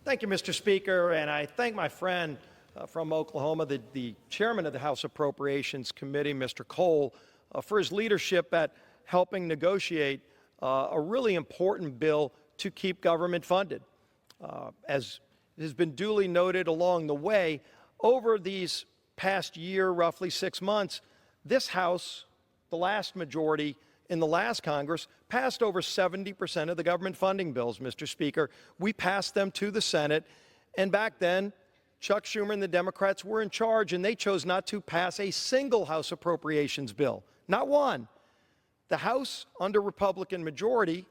Thank you, Mr. Speaker, and I thank my friend from Oklahoma, the chairman of the House Appropriations Committee, Mr. Cole, for his leadership at helping negotiate a really important bill to keep government funded. As has been duly noted along the way, over these past year, roughly 6 months, this House, the last majority in the last Congress, passed over 70% of the government funding bills, Mr. Speaker. We passed them to the Senate, and back then, Chuck Schumer and the Democrats were in charge, and they chose not to pass a single House appropriations bill, not one. The House, under Republican majority,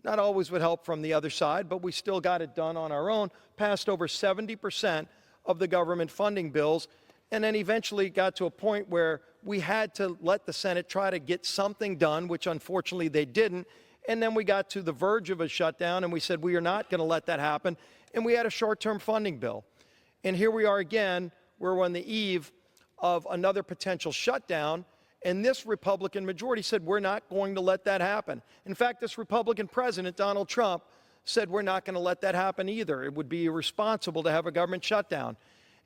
not always with help from the other side, but we still got it done on our own, passed over 70% of the government funding bills, and then eventually got to a point where we had to let the Senate try to get something done, which unfortunately they didn't, and then we got to the verge of a shutdown, and we said we are not going to let that happen, and we had a short-term funding bill. And here we are again, we're on the eve of another potential shutdown, and this Republican majority said we're not going to let that happen. In fact, this Republican president, Donald Trump, said we're not going to let that happen either. It would be irresponsible to have a government shutdown.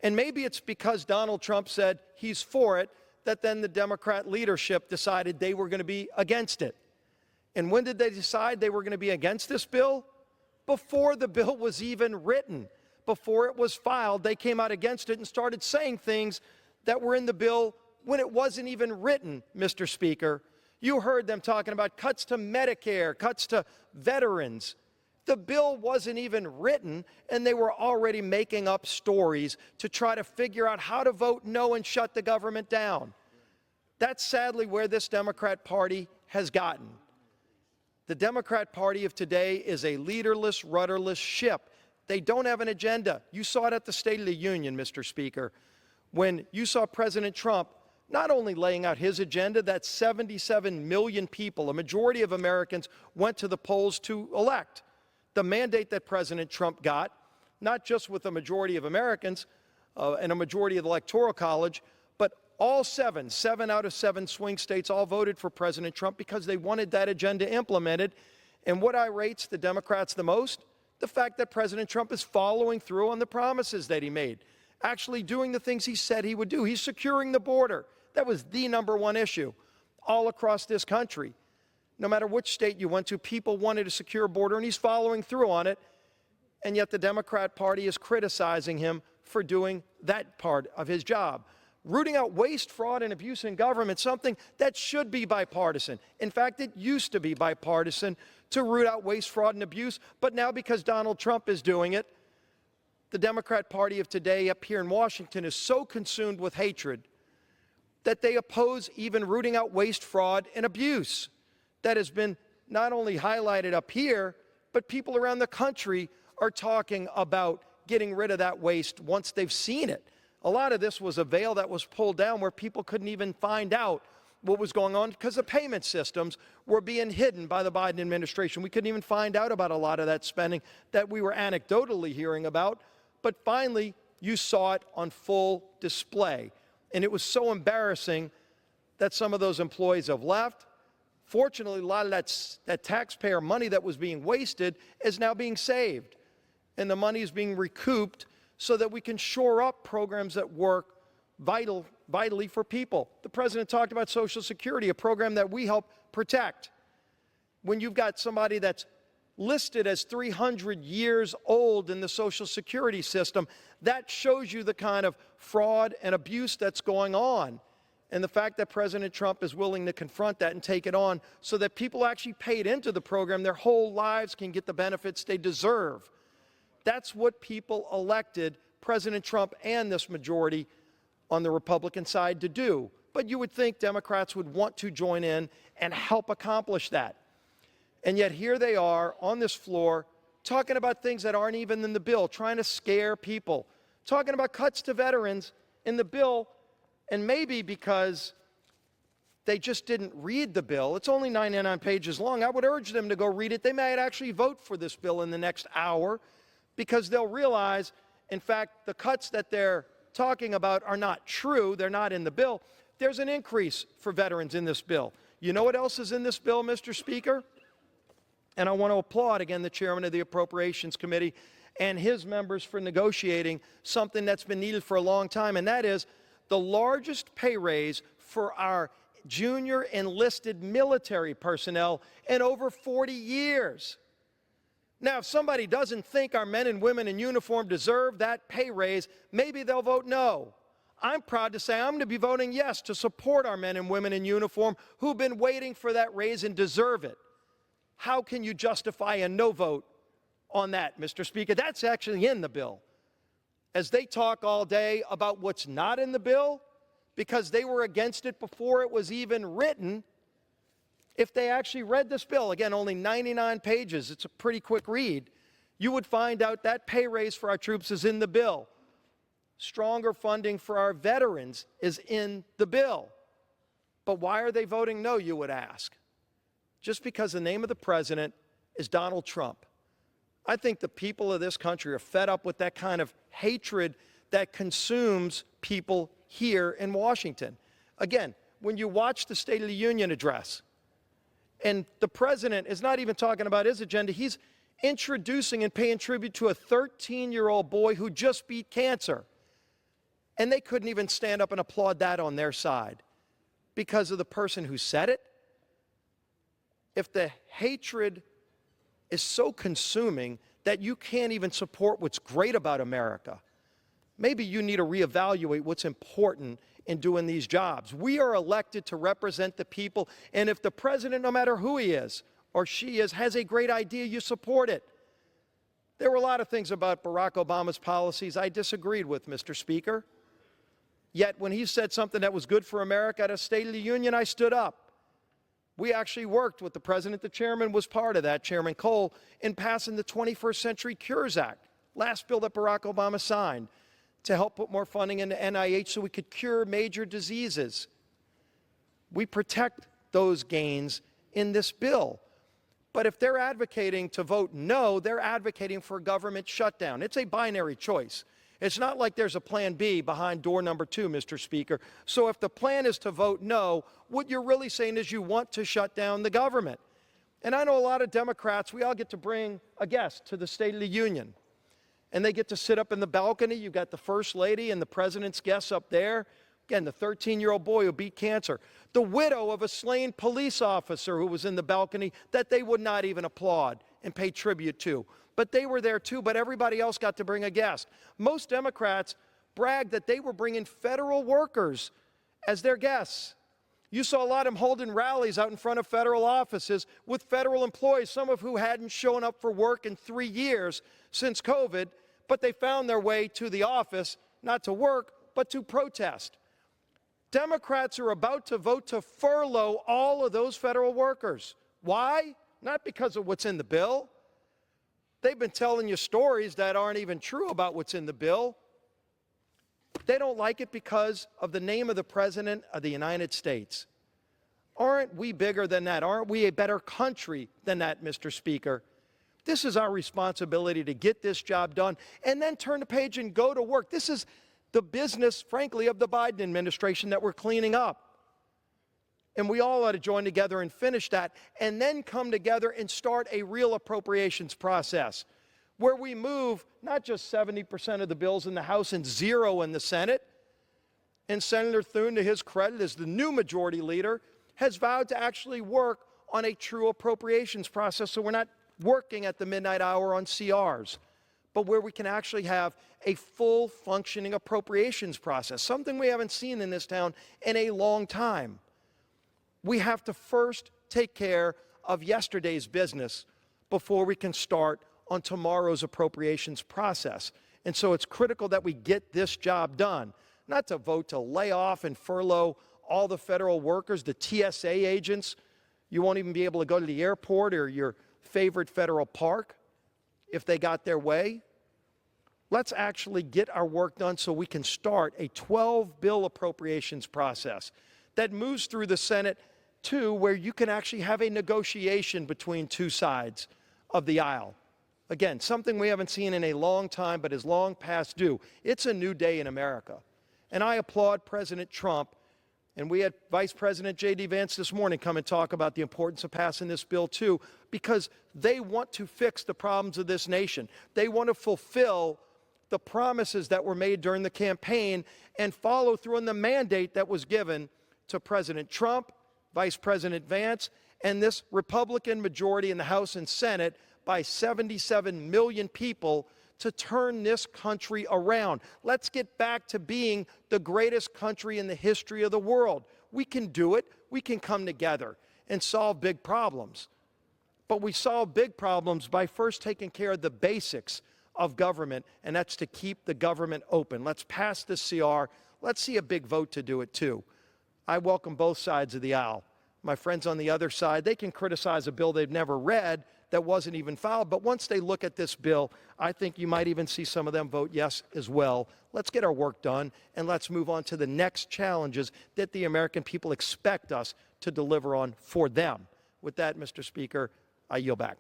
And maybe it's because Donald Trump said he's for it that then the Democrat leadership decided they were going to be against it. And when did they decide they were going to be against this bill? Before the bill was even written. Before it was filed, they came out against it and started saying things that were in the bill when it wasn't even written, Mr. Speaker. You heard them talking about cuts to Medicare, cuts to veterans. The bill wasn't even written, and they were already making up stories to try to figure out how to vote no and shut the government down. That's sadly where this Democrat Party has gotten. The Democrat Party of today is a leaderless, rudderless ship. They don't have an agenda. You saw it at the State of the Union, Mr. Speaker, when you saw President Trump not only laying out his agenda that 77 million people, a majority of Americans, went to the polls to elect. The mandate that President Trump got, not just with a majority of Americans and a majority of the Electoral College, but all seven out of 7 swing states all voted for President Trump because they wanted that agenda implemented. And what irrates the Democrats the most? The fact that President Trump is following through on the promises that he made, actually doing the things he said he would do. He's securing the border. That was the #1 issue all across this country. No matter which state you went to, people wanted a secure border, and he's following through on it. And yet the Democrat Party is criticizing him for doing that part of his job. Rooting out waste, fraud, and abuse in government, something that should be bipartisan. In fact, it used to be bipartisan to root out waste, fraud, and abuse, but now because Donald Trump is doing it, the Democrat Party of today up here in Washington is so consumed with hatred that they oppose even rooting out waste, fraud, and abuse. That has been not only highlighted up here, but people around the country are talking about getting rid of that waste once they've seen it. A lot of this was a veil that was pulled down where people couldn't even find out what was going on because the payment systems were being hidden by the Biden administration. We couldn't even find out about a lot of that spending that we were anecdotally hearing about. But finally, you saw it on full display. And it was so embarrassing that some of those employees have left. Fortunately, a lot of that taxpayer money that was being wasted is now being saved, and the money is being recouped so that we can shore up programs that work vitally for people. The president talked about Social Security, a program that we help protect. When you've got somebody that's listed as 300 years old in the Social Security system, that shows you the kind of fraud and abuse that's going on. And the fact that President Trump is willing to confront that and take it on so that people actually paid into the program their whole lives can get the benefits they deserve. That's what people elected President Trump and this majority on the Republican side to do. But you would think Democrats would want to join in and help accomplish that. And yet here they are on this floor talking about things that aren't even in the bill, trying to scare people, talking about cuts to veterans in the bill. And maybe because they just didn't read the bill, it's only 99 pages long, I would urge them to go read it. They might actually vote for this bill in the next hour because they'll realize, in fact, the cuts that they're talking about are not true. They're not in the bill. There's an increase for veterans in this bill. You know what else is in this bill, Mr. Speaker? And I want to applaud, again, the chairman of the Appropriations Committee and his members for negotiating something that's been needed for a long time, and that is the largest pay raise for our junior enlisted military personnel in over 40 years. Now, if somebody doesn't think our men and women in uniform deserve that pay raise, maybe they'll vote no. I'm proud to say I'm going to be voting yes to support our men and women in uniform who've been waiting for that raise and deserve it. How can you justify a no vote on that, Mr. Speaker? That's actually in the bill. As they talk all day about what's not in the bill, because they were against it before it was even written, if they actually read this bill, again, only 99 pages, it's a pretty quick read, you would find out that pay raise for our troops is in the bill. Stronger funding for our veterans is in the bill. But why are they voting no, you would ask? Just because the name of the president is Donald Trump. I think the people of this country are fed up with that kind of hatred that consumes people here in Washington. Again, when you watch the State of the Union address, and the president is not even talking about his agenda, he's introducing and paying tribute to a 13-year-old boy who just beat cancer. And they couldn't even stand up and applaud that on their side because of the person who said it. If the hatred is so consuming that you can't even support what's great about America, maybe you need to reevaluate what's important in doing these jobs. We are elected to represent the people, and if the president, no matter who he is or she is, has a great idea, you support it. There were a lot of things about Barack Obama's policies I disagreed with, Mr. Speaker. Yet when he said something that was good for America at a State of the Union, I stood up. We actually worked with the president. The chairman was part of that, Chairman Cole, in passing the 21st Century Cures Act, last bill that Barack Obama signed, to help put more funding into NIH so we could cure major diseases. We protect those gains in this bill. But if they're advocating to vote no, they're advocating for a government shutdown. It's a binary choice. It's not like there's a plan B behind door number 2, Mr. Speaker. So if the plan is to vote no, what you're really saying is you want to shut down the government. And I know a lot of Democrats, we all get to bring a guest to the State of the Union. And they get to sit up in the balcony. You've got the First Lady and the President's guests up there. Again, the 13-year-old boy who beat cancer. The widow of a slain police officer who was in the balcony that they would not even applaud and pay tribute to. But they were there too, but everybody else got to bring a guest. Most Democrats bragged that they were bringing federal workers as their guests. You saw a lot of them holding rallies out in front of federal offices with federal employees, some of who hadn't shown up for work in 3 years since COVID, but they found their way to the office, not to work, but to protest. Democrats are about to vote to furlough all of those federal workers. Why? Not because of what's in the bill. They've been telling you stories that aren't even true about what's in the bill. They don't like it because of the name of the President of the United States. Aren't we bigger than that? Aren't we a better country than that, Mr. Speaker? This is our responsibility to get this job done and then turn the page and go to work. This is the business, frankly, of the Biden administration that we're cleaning up. And we all ought to join together and finish that and then come together and start a real appropriations process where we move not just 70% of the bills in the House and 0 in the Senate. And Senator Thune, to his credit, as the new majority leader, has vowed to actually work on a true appropriations process so we're not working at the midnight hour on CRs, but where we can actually have a full functioning appropriations process, something we haven't seen in this town in a long time. We have to first take care of yesterday's business before we can start on tomorrow's appropriations process. And so it's critical that we get this job done, not to vote to lay off and furlough all the federal workers, the TSA agents. You won't even be able to go to the airport or your favorite federal park if they got their way. Let's actually get our work done so we can start a 12-bill appropriations process that moves through the Senate too, where you can actually have a negotiation between two sides of the aisle. Again, something we haven't seen in a long time, but is long past due. It's a new day in America. And I applaud President Trump And we had Vice President J.D. Vance this morning come and talk about the importance of passing this bill too, because they want to fix the problems of this nation. They want to fulfill the promises that were made during the campaign and follow through on the mandate that was given to President Trump, Vice President Vance, and this Republican majority in the House and Senate by 77 million people to turn this country around. Let's get back to being the greatest country in the history of the world. We can do it. We can come together and solve big problems. But we solve big problems by first taking care of the basics of government, and that's to keep the government open. Let's pass this CR. Let's see a big vote to do it too. I welcome both sides of the aisle. My friends on the other side, they can criticize a bill they've never read that wasn't even filed, but once they look at this bill, I think you might even see some of them vote yes as well. Let's get our work done, and let's move on to the next challenges that the American people expect us to deliver on for them. With that, Mr. Speaker, I yield back.